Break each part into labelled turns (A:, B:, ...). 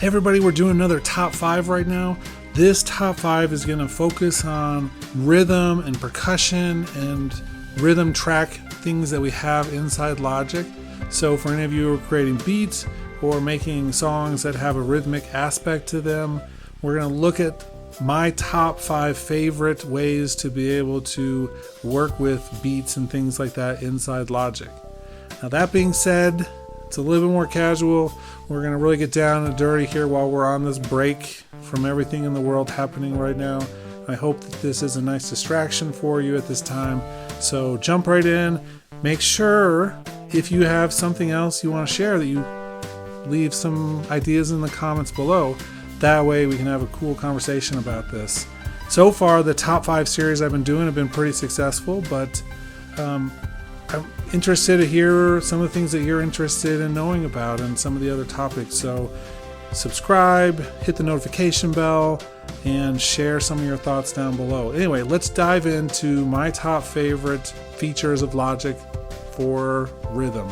A: Hey everybody, we're doing another top 5 right now. This top 5 is going to focus on rhythm and percussion and rhythm track things that we have inside Logic. So for any of you who are creating beats or making songs that have a rhythmic aspect to them, we're going to look at my top 5 favorite ways to be able to work with beats and things like that inside Logic. Now that being said, it's a little bit more casual. We're going to really get down and dirty here while we're on this break from everything in the world happening right now. I hope that this is a nice distraction for you at this time. So jump right in. Make sure if you have something else you want to share that you leave some ideas in the comments below. That way we can have a cool conversation about this. So far, the top 5 series I've been doing have been pretty successful, but I'm interested to hear some of the things that you're interested in knowing about and some of the other topics. So subscribe, hit the notification bell, and share some of your thoughts down below. Anyway, let's dive into my top favorite features of Logic for rhythm.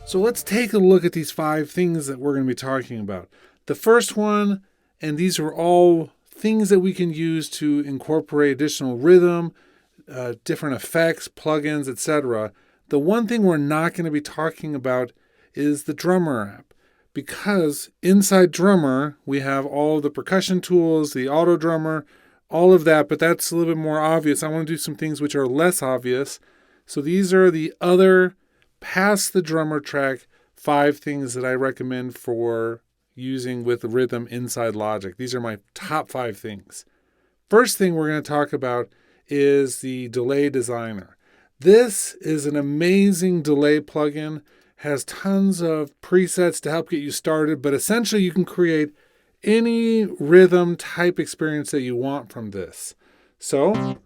A: So let's take a look at these 5 things that we're going to be talking about. The first one, and these are all things that we can use to incorporate additional rhythm, different effects, plugins, etc. The one thing we're not going to be talking about is the Drummer app, because inside Drummer we have all the percussion tools, the auto drummer, all of that, but that's a little bit more obvious. I want to do some things which are less obvious. So these are the other, past the drummer track, 5 things that I recommend for using with rhythm inside Logic. These are my top 5 things. First thing we're going to talk about is the delay designer. This is an amazing delay plugin, has tons of presets to help get you started, but essentially you can create any rhythm type experience that you want from this. So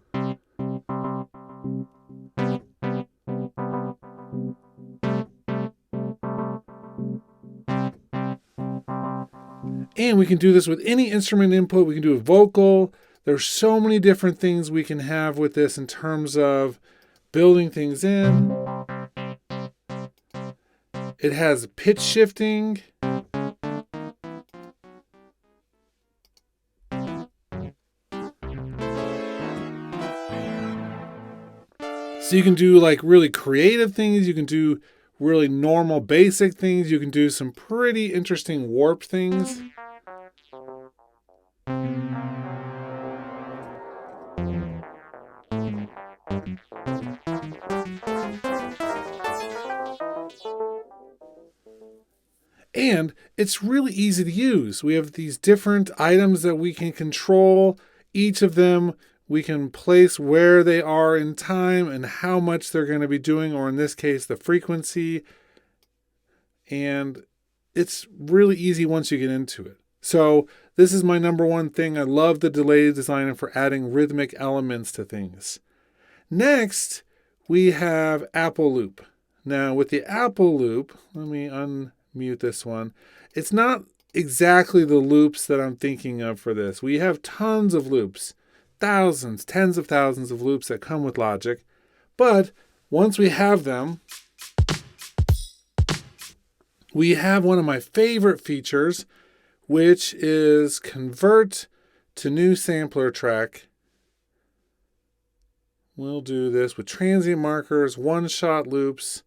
A: and we can do this with any instrument input. We can do a vocal. There's so many different things we can have with this in terms of building things in. It has pitch shifting. So you can do like really creative things. You can do really normal basic things. You can do some pretty interesting warp things. And it's really easy to use. We have these different items that we can control. Each of them we can place where they are in time and how much they're going to be doing, or in this case, the frequency. And it's really easy once you get into it. So this is my number one thing. I love the delay designer for adding rhythmic elements to things. Next, we have Apple Loop. Now with the Apple Loop, let me unmute this one. It's not exactly the loops that I'm thinking of for this. We have tons of loops, thousands, tens of thousands of loops that come with Logic. But once we have them, we have one of my favorite features, which is convert to new sampler track. We'll do this with transient markers, one-shot loops.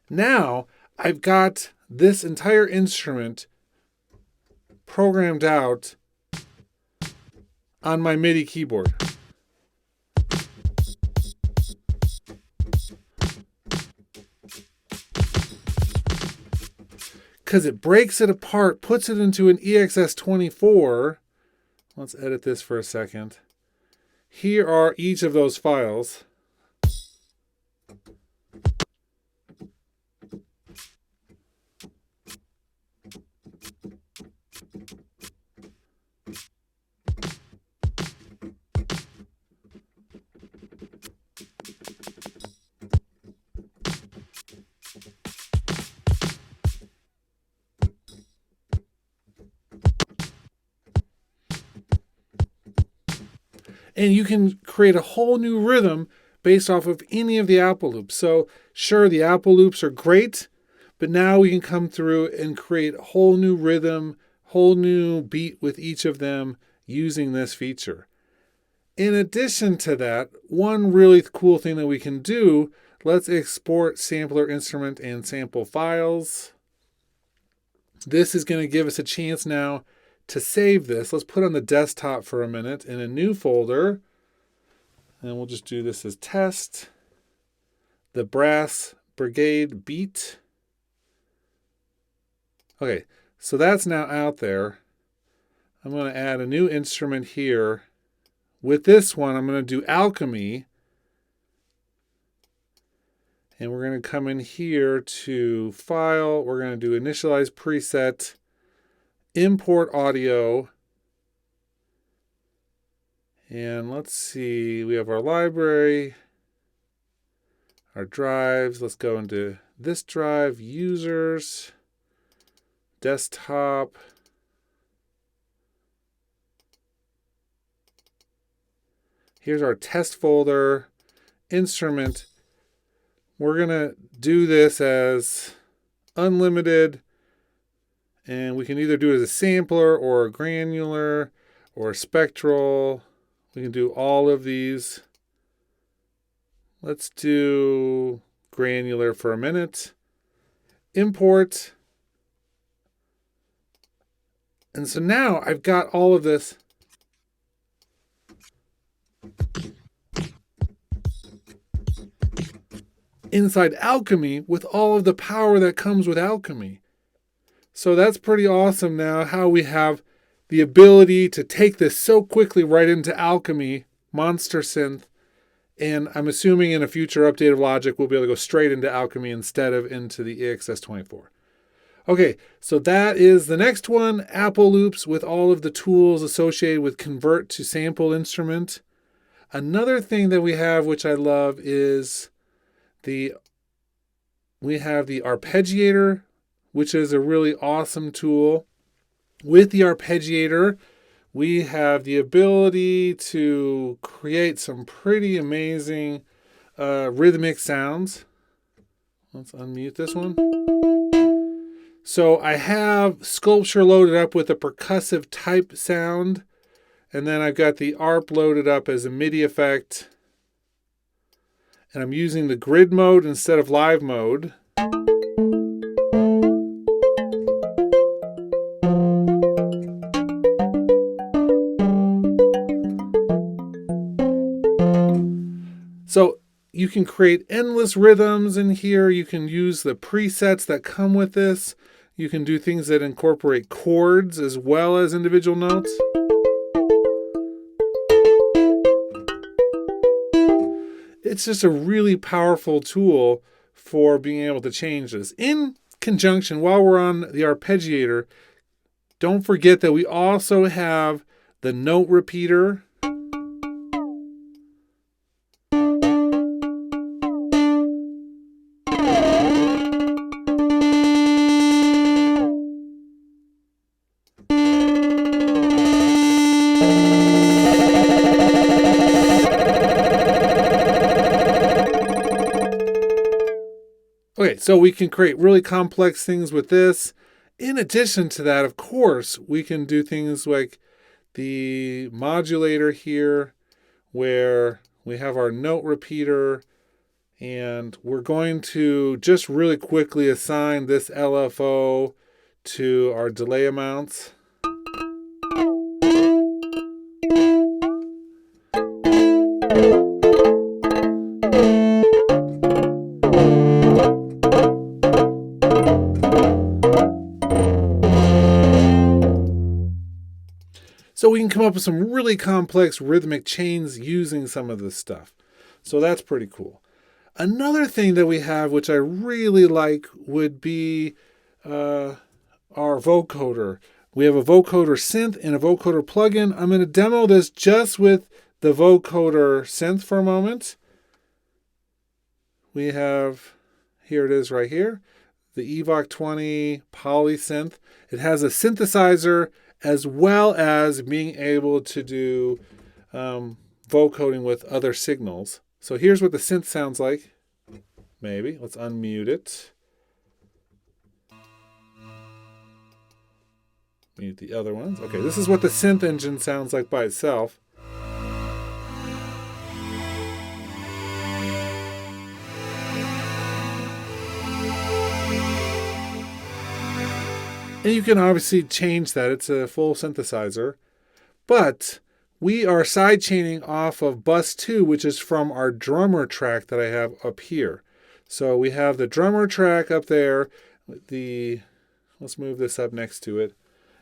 A: Now I've got this entire instrument programmed out on my MIDI keyboard. Because it breaks it apart, puts it into an EXS24. Let's edit this for a second. Here are each of those files. And you can create a whole new rhythm based off of any of the Apple loops. So sure, the Apple loops are great, but now we can come through and create a whole new rhythm, whole new beat with each of them using this feature. In addition to that, one really cool thing that we can do, let's export sampler instrument and sample files. This is going to give us a chance now to save this. Let's put it on the desktop for a minute in a new folder. And we'll just do this as test. The brass brigade beat. Okay, so that's now out there. I'm going to add a new instrument here. With this one, I'm going to do alchemy. And we're going to come in here to File. We're going to do Initialize Preset, Import Audio. And let's see, we have our library, our drives. Let's go into this drive, Users, Desktop. Here's our test folder, instrument. We're going to do this as unlimited, and we can either do it as a sampler or a granular or a spectral. We can do all of these. Let's do granular for a minute. Import. And so now I've got all of this. Inside Alchemy with all of the power that comes with Alchemy. So that's pretty awesome now how we have the ability to take this so quickly right into Alchemy, Monster Synth, and I'm assuming in a future update of Logic we'll be able to go straight into Alchemy instead of into the EXS24. Okay, so that is the next one, Apple Loops with all of the tools associated with convert to sample instrument. Another thing that we have, which I love, is we have the Arpeggiator, which is a really awesome tool. With the Arpeggiator, we have the ability to create some pretty amazing rhythmic sounds. Let's unmute this one. So I have Sculpture loaded up with a percussive type sound, and then I've got the ARP loaded up as a MIDI effect. And I'm using the grid mode instead of live mode. So you can create endless rhythms in here. You can use the presets that come with this. You can do things that incorporate chords as well as individual notes. It's just a really powerful tool for being able to change this. In conjunction, while we're on the Arpeggiator, don't forget that we also have the note repeater. Okay, so we can create really complex things with this. In addition to that, of course, we can do things like the modulator here, where we have our note repeater, and we're going to just really quickly assign this LFO to our delay amounts. So we can come up with some really complex rhythmic chains using some of this stuff. So that's pretty cool. Another thing that we have, which I really like, would be our vocoder. We have a vocoder synth and a vocoder plugin. I'm going to demo this just with the vocoder synth for a moment. We have, here it is right here, the Evoc 20 Poly Synth. It has a synthesizer as well as being able to do vocoding with other signals. So here's what the synth sounds like. Maybe. Let's unmute it. Mute the other ones. Okay, this is what the synth engine sounds like by itself. And you can obviously change that. It's a full synthesizer. But we are sidechaining off of bus 2, which is from our drummer track that I have up here. So we have the drummer track up there. Let's move this up next to it.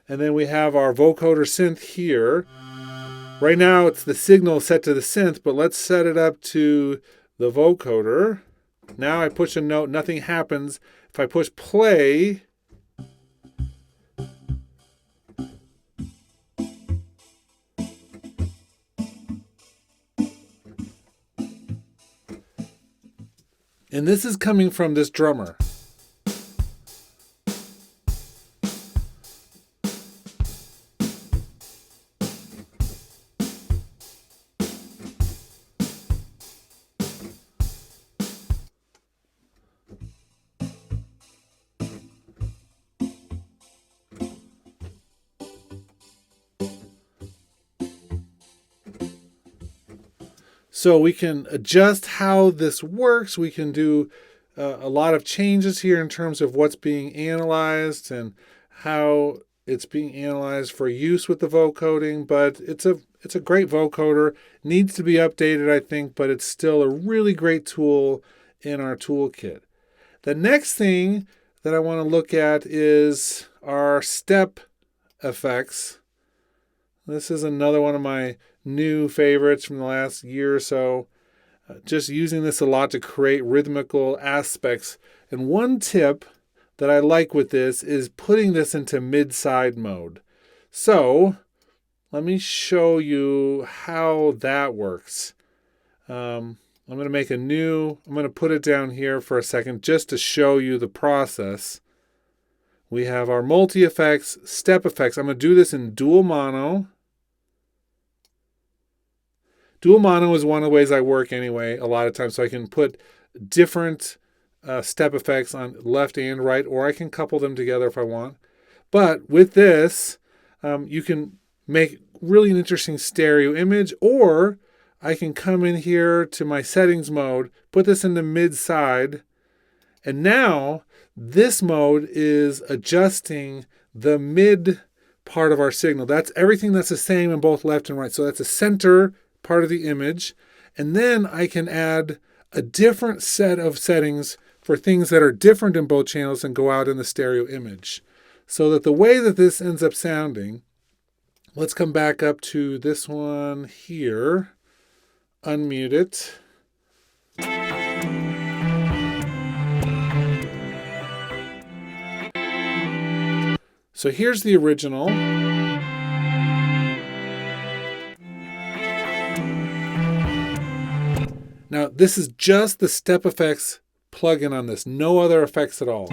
A: And then we have our vocoder synth here. Right now it's the signal set to the synth, but let's set it up to the vocoder. Now I push a note, nothing happens. If I push play, and this is coming from this drummer. So we can adjust how this works. We can do a lot of changes here in terms of what's being analyzed and how it's being analyzed for use with the vocoding. But it's a great vocoder. Needs to be updated, I think, but it's still a really great tool in our toolkit. The next thing that I want to look at is our step effects. This is another one of my new favorites from the last year or so. Just using this a lot to create rhythmical aspects. And one tip that I like with this is putting this into mid-side mode. So let me show you how that works. I'm going to put it down here for a second just to show you the process. We have our multi-effects, step effects. I'm going to do this in dual mono. Dual mono is one of the ways I work anyway, a lot of times, so I can put different step effects on left and right, or I can couple them together if I want. But with this, you can make really an interesting stereo image, or I can come in here to my settings mode, put this into mid-side, and now this mode is adjusting the mid part of our signal. That's everything that's the same in both left and right. So that's a center part of the image. And then I can add a different set of settings for things that are different in both channels and go out in the stereo image. So that the way that this ends up sounding, let's come back up to this one here, unmute it. So here's the original. Now, this is just the step effects plugin on this, no other effects at all.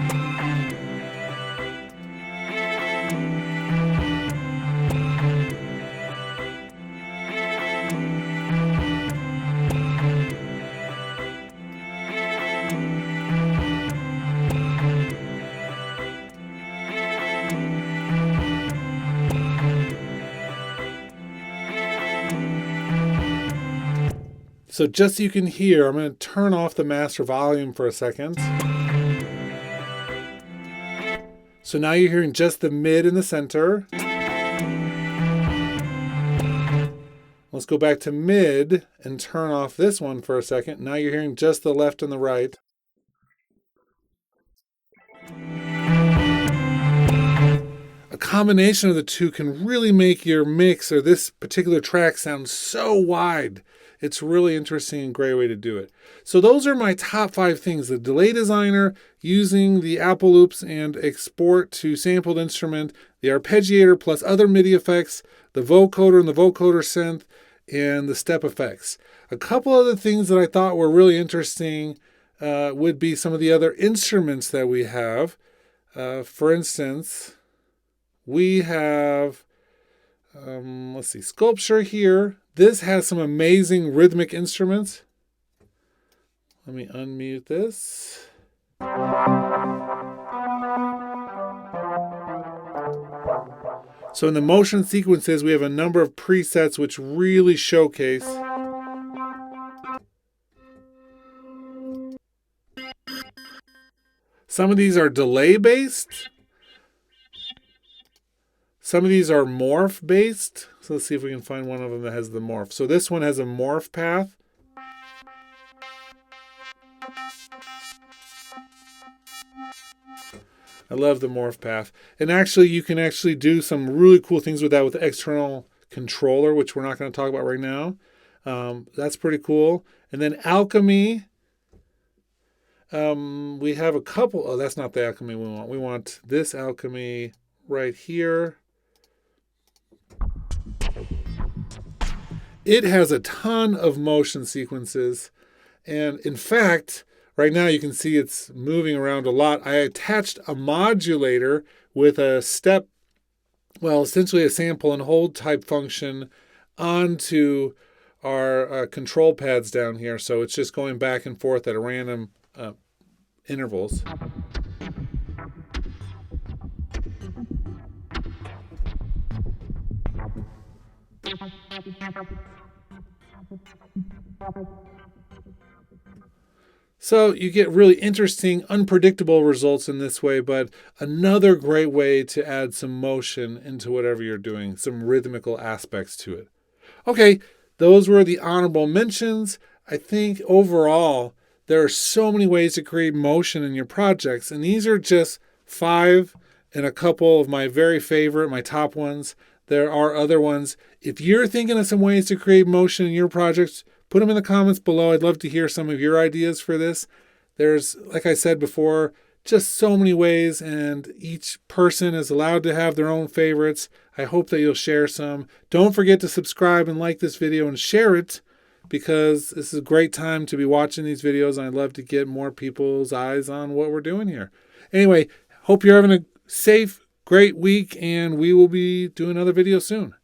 A: So just so you can hear, I'm going to turn off the master volume for a second. So now you're hearing just the mid and the center. Let's go back to mid and turn off this one for a second. Now you're hearing just the left and the right. A combination of the two can really make your mix or this particular track sound so wide. It's really interesting and great way to do it. So those are my top 5 things. The delay designer, using the Apple loops and export to sampled instrument, the arpeggiator plus other MIDI effects, the vocoder and the vocoder synth, and the step effects. A couple other things that I thought were really interesting would be some of the other instruments that we have. For instance, we have, sculpture here. This has some amazing rhythmic instruments. Let me unmute this. So in the motion sequences, we have a number of presets which really showcase some of these are delay based. Some of these are morph based. So let's see if we can find one of them that has the morph. So this one has a morph path. I love the morph path. And actually, you can actually do some really cool things with that with the external controller, which we're not going to talk about right now. That's pretty cool. And then alchemy. We have a couple. Oh, that's not the alchemy we want. We want this alchemy right here. It has a ton of motion sequences. And in fact, right now you can see it's moving around a lot. I attached a modulator with a step, well, essentially a sample and hold type function onto our control pads down here. So it's just going back and forth at random intervals. So you get really interesting, unpredictable results in this way, but another great way to add some motion into whatever you're doing, some rhythmical aspects to it. Okay, those were the honorable mentions. I think overall, there are so many ways to create motion in your projects, and these are just 5 and a couple of my very favorite, my top ones. There are other ones. If you're thinking of some ways to create motion in your projects, put them in the comments below. I'd love to hear some of your ideas for this. There's, like I said before, just so many ways, and each person is allowed to have their own favorites. I hope that you'll share some. Don't forget to subscribe and like this video and share it, because this is a great time to be watching these videos, and I'd love to get more people's eyes on what we're doing here. Anyway, hope you're having a safe, great week, and we will be doing another video soon.